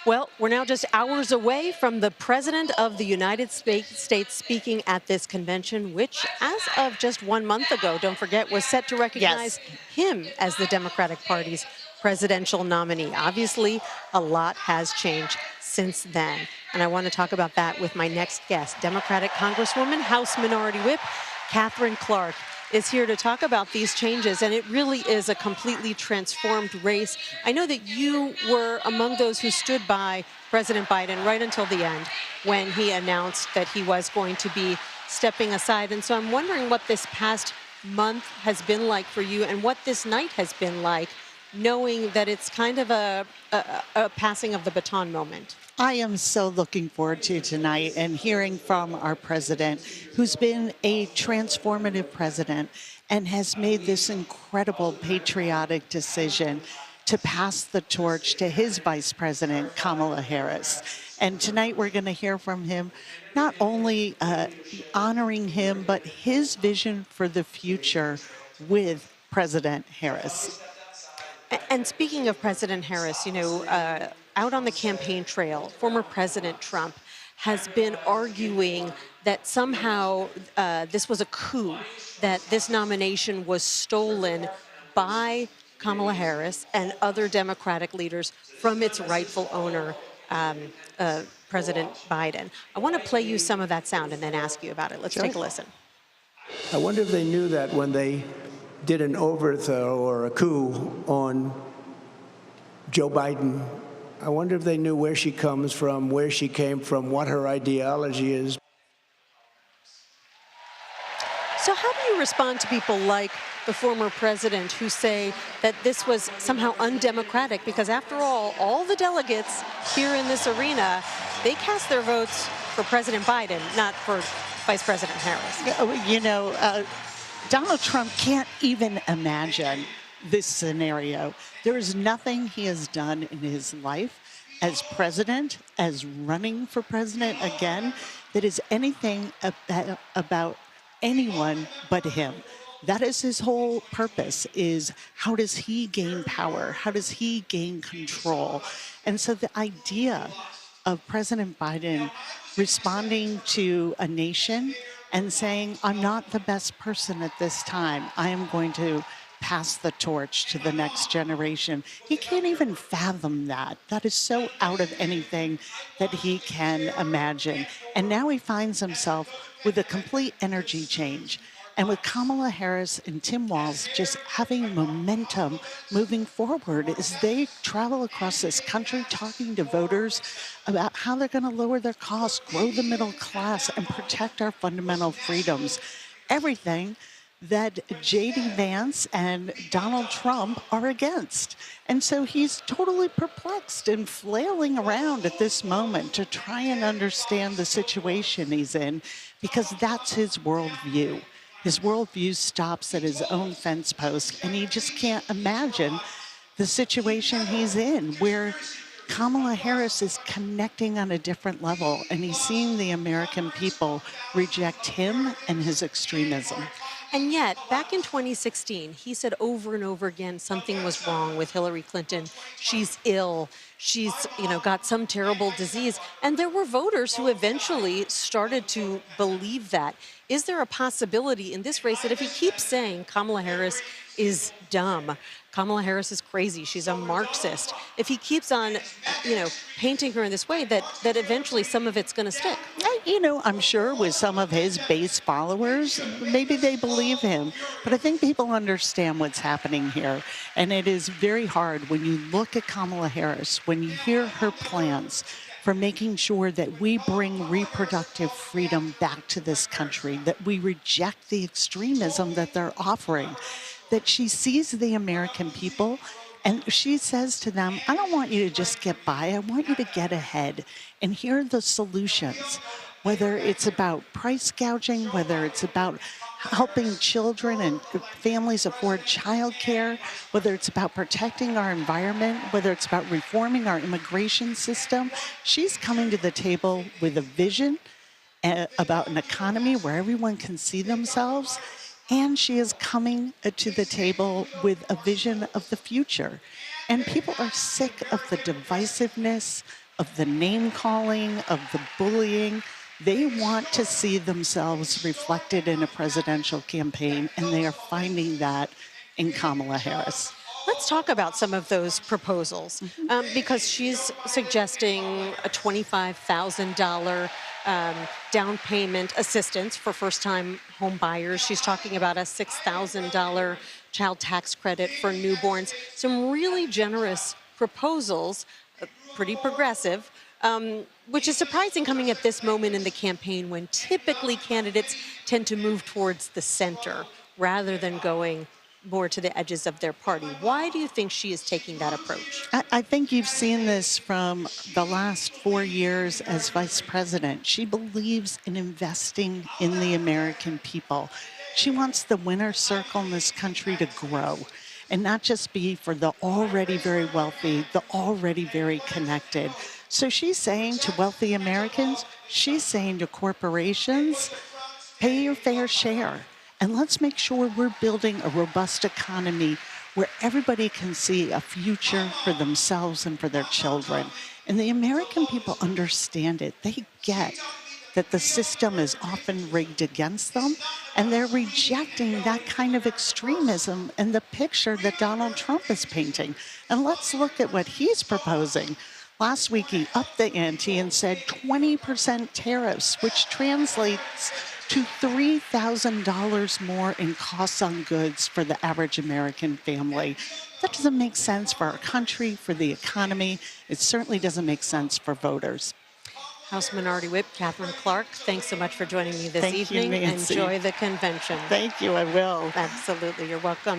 Well, we're now just hours away from the President of the United States speaking at this convention, which, as of just 1 month ago, don't forget, was set to recognize Yes. him as the Democratic Party's presidential nominee. Obviously, a lot has changed since then. And I want to talk about that with my next guest, Democratic Congresswoman, House Minority Whip Katherine Clark is here to talk about these changes, and it really is a completely transformed race. I know that you were among those who stood by President Biden right until the end when he announced that he was going to be stepping aside. And so I'm wondering what this past month has been like for you and what this night has been like, knowing that it's kind of a passing of the baton moment. I am so looking forward to tonight and hearing from our president, who's been a transformative president and has made this incredible patriotic decision to pass the torch to his Vice President, Kamala Harris. And tonight we're going to hear from him, not only honoring him, but his vision for the future with President Harris. And speaking of President Harris, out on the campaign trail, former President Trump has been arguing that somehow this was a coup, that this nomination was stolen by Kamala Harris and other Democratic leaders from its rightful owner, President Biden. I want to play you some of that sound and then ask you about it. Let's take a listen. I wonder if they knew that when they did an overthrow or a coup on Joe Biden. I wonder if they knew where she comes from, where she came from, what her ideology is. So how do you respond to people like the former president who say that this was somehow undemocratic? Because after all the delegates here in this arena, they cast their votes for President Biden, not for Vice President Harris. Donald Trump can't even imagine this scenario. There is nothing he has done in his life as president, as running for president again, that is anything about anyone but him. That is his whole purpose, is how does he gain power? How does he gain control? And so the idea of President Biden responding to a nation and saying, I'm not the best person at this time. I am going to pass the torch to the next generation. He can't even fathom that. That is so out of anything that he can imagine. And now he finds himself with a complete energy change. And with Kamala Harris and Tim Walz just having momentum moving forward as they travel across this country talking to voters about how they're going to lower their costs, grow the middle class, and protect our fundamental freedoms. Everything that J.D. Vance and Donald Trump are against. And so he's totally perplexed and flailing around at this moment to try and understand the situation he's in, because that's his worldview. His worldview stops at his own fence post, and he just can't imagine the situation he's in, where Kamala Harris is connecting on a different level, and he's seeing the American people reject him and his extremism. And yet, back in 2016, he said over and over again something was wrong with Hillary Clinton. She's ill. She's, got some terrible disease. And there were voters who eventually started to believe that. Is there a possibility in this race that if he keeps saying Kamala Harris is dumb, Kamala Harris is crazy, she's a Marxist, if he keeps on, painting her in this way, that eventually some of it's going to stick? I'm sure with some of his base followers, maybe they believe him. But I think people understand what's happening here. And it is very hard when you look at Kamala Harris, when you hear her plans for making sure that we bring reproductive freedom back to this country, that we reject the extremism that they're offering, that she sees the American people and she says to them, I don't want you to just get by, I want you to get ahead. And here are the solutions, whether it's about price gouging, whether it's about helping children and families afford childcare, whether it's about protecting our environment, whether it's about reforming our immigration system. She's coming to the table with a vision about an economy where everyone can see themselves. And she is coming to the table with a vision of the future. And people are sick of the divisiveness, of the name calling, of the bullying. They want to see themselves reflected in a presidential campaign, and they are finding that in Kamala Harris. Let's talk about some of those proposals because she's suggesting a $25,000 down payment assistance for first-time home buyers. She's talking about a $6,000 child tax credit for newborns. Some really generous proposals, pretty progressive, which is surprising coming at this moment in the campaign when typically candidates tend to move towards the center rather than going more to the edges of their party. Why do you think she is taking that approach? I think you've seen this from the last 4 years as vice president. She believes in investing in the American people. She wants the winner's circle in this country to grow and not just be for the already very wealthy, the already very connected. So she's saying to wealthy Americans, she's saying to corporations, pay your fair share. And let's make sure we're building a robust economy where everybody can see a future for themselves and for their children. And the American people understand it. They get that the system is often rigged against them, and they're rejecting that kind of extremism and the picture that Donald Trump is painting. And let's look at what he's proposing. Last week, he upped the ante and said 20% tariffs, which translates to $3,000 more in costs on goods for the average American family. That doesn't make sense for our country, for the economy. It certainly doesn't make sense for voters. House Minority Whip Katherine Clark, thanks so much for joining me this evening. Thank you, Nancy. Enjoy the convention. Thank you, I will. Absolutely, you're welcome.